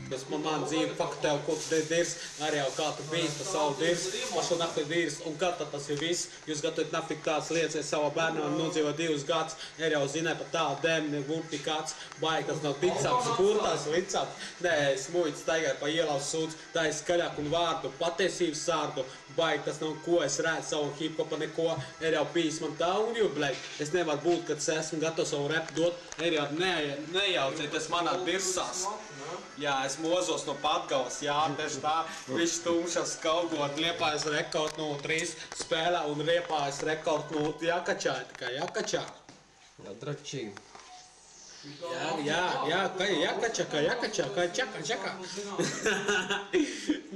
Tas man dzīve faktu tev, ko tu dirs, arī jau kā tu bijis pa savu dirs, pa šo nakti dirs, un kad tas ir viss. Jūs gatavot nafik tādas lietas, es savā bērnam nodzīvo 2 gadus, ir jau zināja par tādu dēmu, nebūtu nekāds, baigi, tas nav ticams, kur tās licams. Nē, es muļķis staigāju pa ielaus sūdz, tā ir skaļāk un vārdu, patiesības sārdu, baigi, tas nav ko, es redzu savu hip-hopa neko, ir jau bijis man tā un jau, bļaigi, es nevaru būt, kad es esmu gatavs savu repu dot, ir jau nejaucieties manā dirsās. Jā, es mozos no Patgavas, jā, tieši tā, viss tumšas skaugot, Liepājas rekordu no 3 spēlē un Liepājas rekordu no Jakačā, tikai Jakačā. Jā, dračīgi. Jā, kā Jakačā, kā Čaka.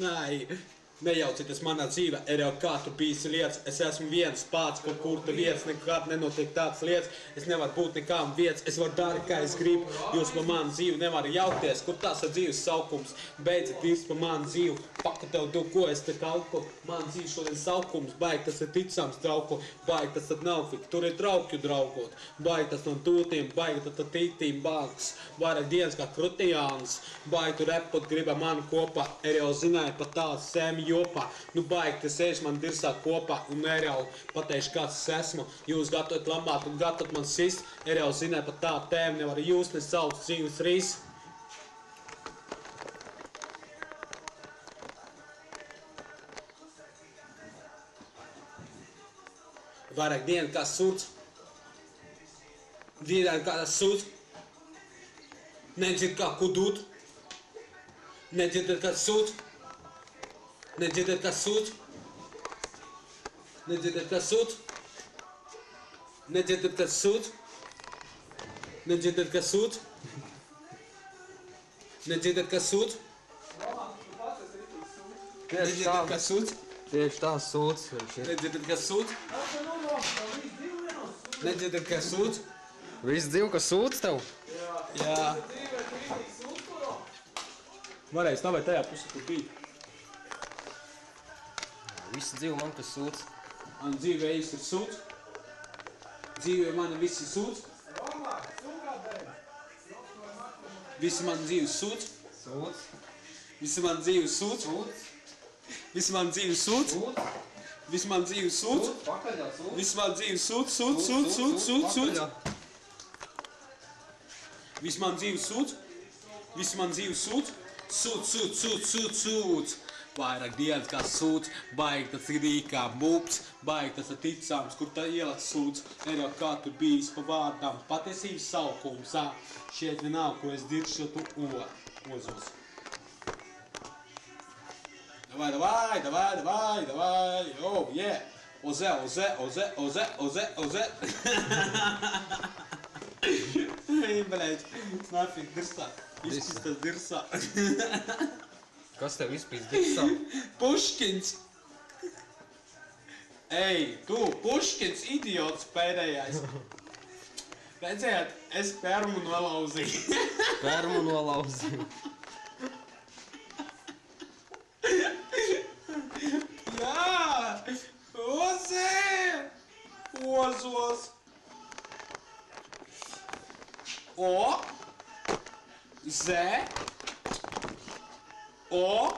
Nē. Nejaucieties manā dzīvē, ir jau kā tu bijis lietas, es esmu viens pats, kur tu vietas, nekad nenotiek tādas lietas, es nevaru būt nekām vietas, es varu darīt, kā es gribu, jūs pa manu dzīvi nevaru jaukties, kur tās ir dzīves saukums, beidzat jūs pa manu dzīvi, paka tev do, ko es te kalko, man dzīve šodien saukums, baigi tas ir ticams draugu, baigi tas tad nav fik, tur ir draugju draugot, baigi tas no tūtīm, baigi tad tītīm bāks, vairāk dienas kā krutijāns, baigi tu repot griba mani kopā, ir jau zināja pa tādu sēmi jopā, nu baigi, ka sēž man dirsā kopā un ir jau pateikšu, kāds es esmu, jūs gatavot lambāt un gatavot man sist, ir jau zināja pa tādu tēmu, nevar jūs nesauc dzīves rīs. Vairāk dienu kā sūds. Dienu kā sūds. Nedzird kā kudūt. Nedzird kā sūds. Nedzird kā sūds. Nedzird kā sūds. Nedzird kā sūds. Nedzird kā sūds. Nedzird kā sūds. Nedzird kā sūds. Tieši tā sūds. Nedzird kā sūds. Nedzird kā sūds. Viss dzīv, ka sūds tev? Jā. Varēja stāvēt tajā pusē, kur bija. Viss dzīv man, kas sūds. Man dzīvē ir sūds. Dzīvē mani visi sūds. Visi man dzīves sūds. Sūds. Visi man dzīves sūds. Sūds. Visi man dzīves sūds. Visi man dzīves sūds. Pakaļā sūds. Visi man dzīves sūds. Sūds. Visi man dzīves sūds. Visi man dzīves sūds. Sūds. Vairāk dienas kā sūds. Baigi tas ir kā būps. Baigi tas ir ticams, kur tā ielats sūds. Ir jau kā tu bijis pa vārdām. Patiesības saukums. Šeit vienalga, ko es diršu tu ozos. Давай. Oh, yeah. Oze. Ej, блядь. Нафиг, дырса. Izpīstas dirsā. Kas tev izpīst dirsā? Puškins. Ej, tu, Puškins, idiots pēdējais. Redzējāt, es permu nolauzīju. Permu nolauzīju. Jā! Ozē! Ozos! O! Zē! O!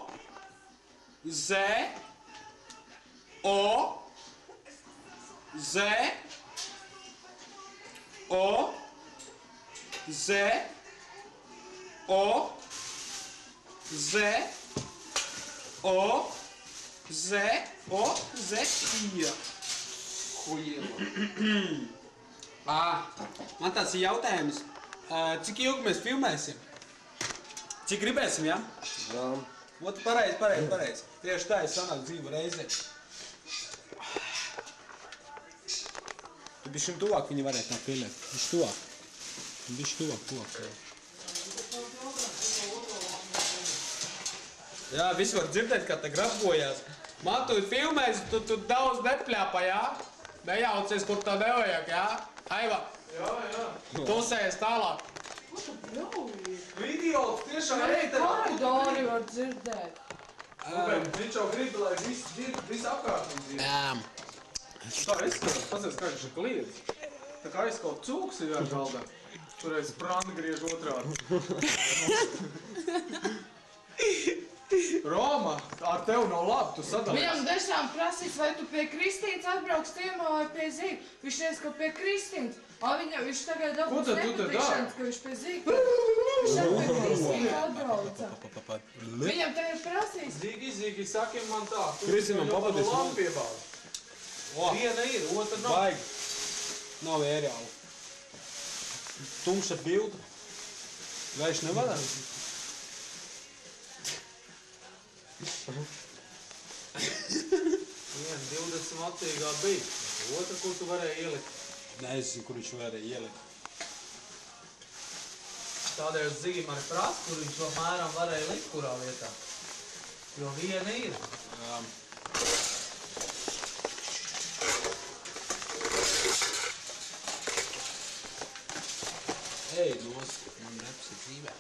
Zē! O! Zē! O! Zē! O! Zē! O! Zē, ija. Man tāds ir jautājums. Cik ilgi mēs filmēsim? Cik gribēsim, ja? Jā. Ot, pareizi. Tieši tā, es sanāk dzīvu reizi. Tu bišķi tuvāk viņi varētu tā filmēt. Bišķi tuvāk. Jā, viss var dzirdēt, kā te grabojās. Man tu filmēs, tu daudz nepļāpa, jā? Nejaucies, kur tā nevajag, jā? Aiva, tusējies tālāk. Ko tu bļauji? Idiots, tiešām Koridori var dzirdēt. Viņš jau grib, lai viss apkārt dzird. Tā izskatās, pacies, kā viņš ir kliedz. Tā kā aizkaut cūks ir galdā. Toreiz pranda griež otrādi. Roma, ar tevi nav labi, tu sadalies. Viņam dažām prasīs, vai tu pie Kristīnas atbrauks ciemā vai pie Zīga. Viņš teica, ka pie Kristīnas. Viņš tagad Ko dabūs tad tu te nepatikšanas, ka viņš pie Zīga. Viņš jau pie Kristīnas atbrauca. Viņam tagad prasīs. Zīgi, sakiem man tā. Kristīnam papadīs man. labi piebāzi. Viena ir, otra nav. Baigi. Nav reāli. Tumša bilda. Vairs nevadā. Viena 20 matīgā bija. Otra, kur tu varēji ielikt. Nezinu, kur viņš varēja ielikt. Tādēļ zīme arī prasa, kur viņš apmēram varēja likt kurā vietā. Jo viena ir. Ej, nos, man reps ir dzīvē.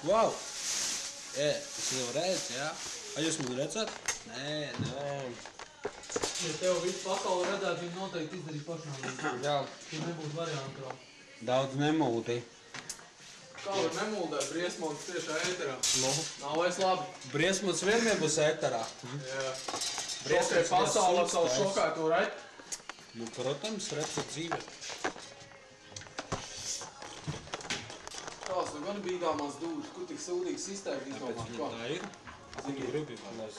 Wow! Es jau redzu, jā? A jūs man redzat? Nē. Ja tev visu pasauli redzētu, viņi noteikti izdarīs pašnām. Jā. Tur nebūtu variantu vēl. Daudz nemūti. Kā var nemuldēt briesmonis tiešā ēterā? Nav vairs labi. Briesmots vienmēr būs ēterā. Jā. Briesmots Šokai pasauli ir savu sūds, šokātu redz. Nu, protams, reps ir dzīvē. Tās nu gan bīdāmās dūļas, kur tik sūdīgs izteikt Tāpēc izdomāt viņa kā. tā ir. Viņa grubi vēlēs.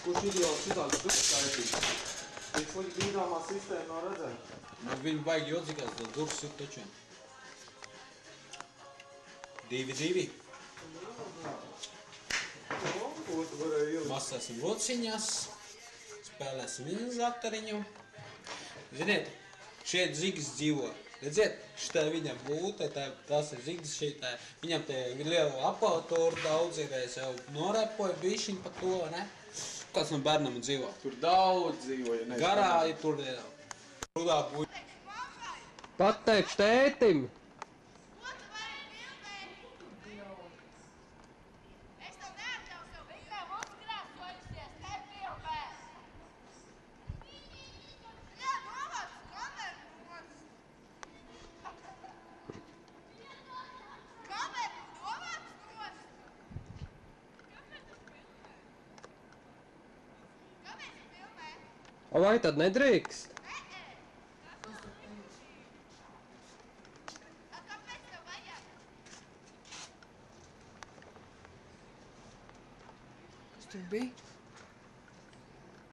Kurš ideāls šitāds dūļas taisīt? Tik slikti bīdāmā sistēma nav redzēt. Nu, viņi baigi jodzīgās, tad durvis ir taču. 2-2. Ko tu varēji ielikt? Masāsim rociņās. Spēlēsim minizatariņu. Ziniet, šeit Zigis dzīvo. Redziet, šitā viņam būte, tas ir Zigis šitā. Viņam te lielu aparatūru daudz ir, es jau norepoju bišķiņ par to, ne? Kāds no bērnam dzīvo? Tur daudz dzīvoja. Garā ir tur rudā buļ. Pateikšu tētim! Vai tad nedrīkst? Kas tur bija?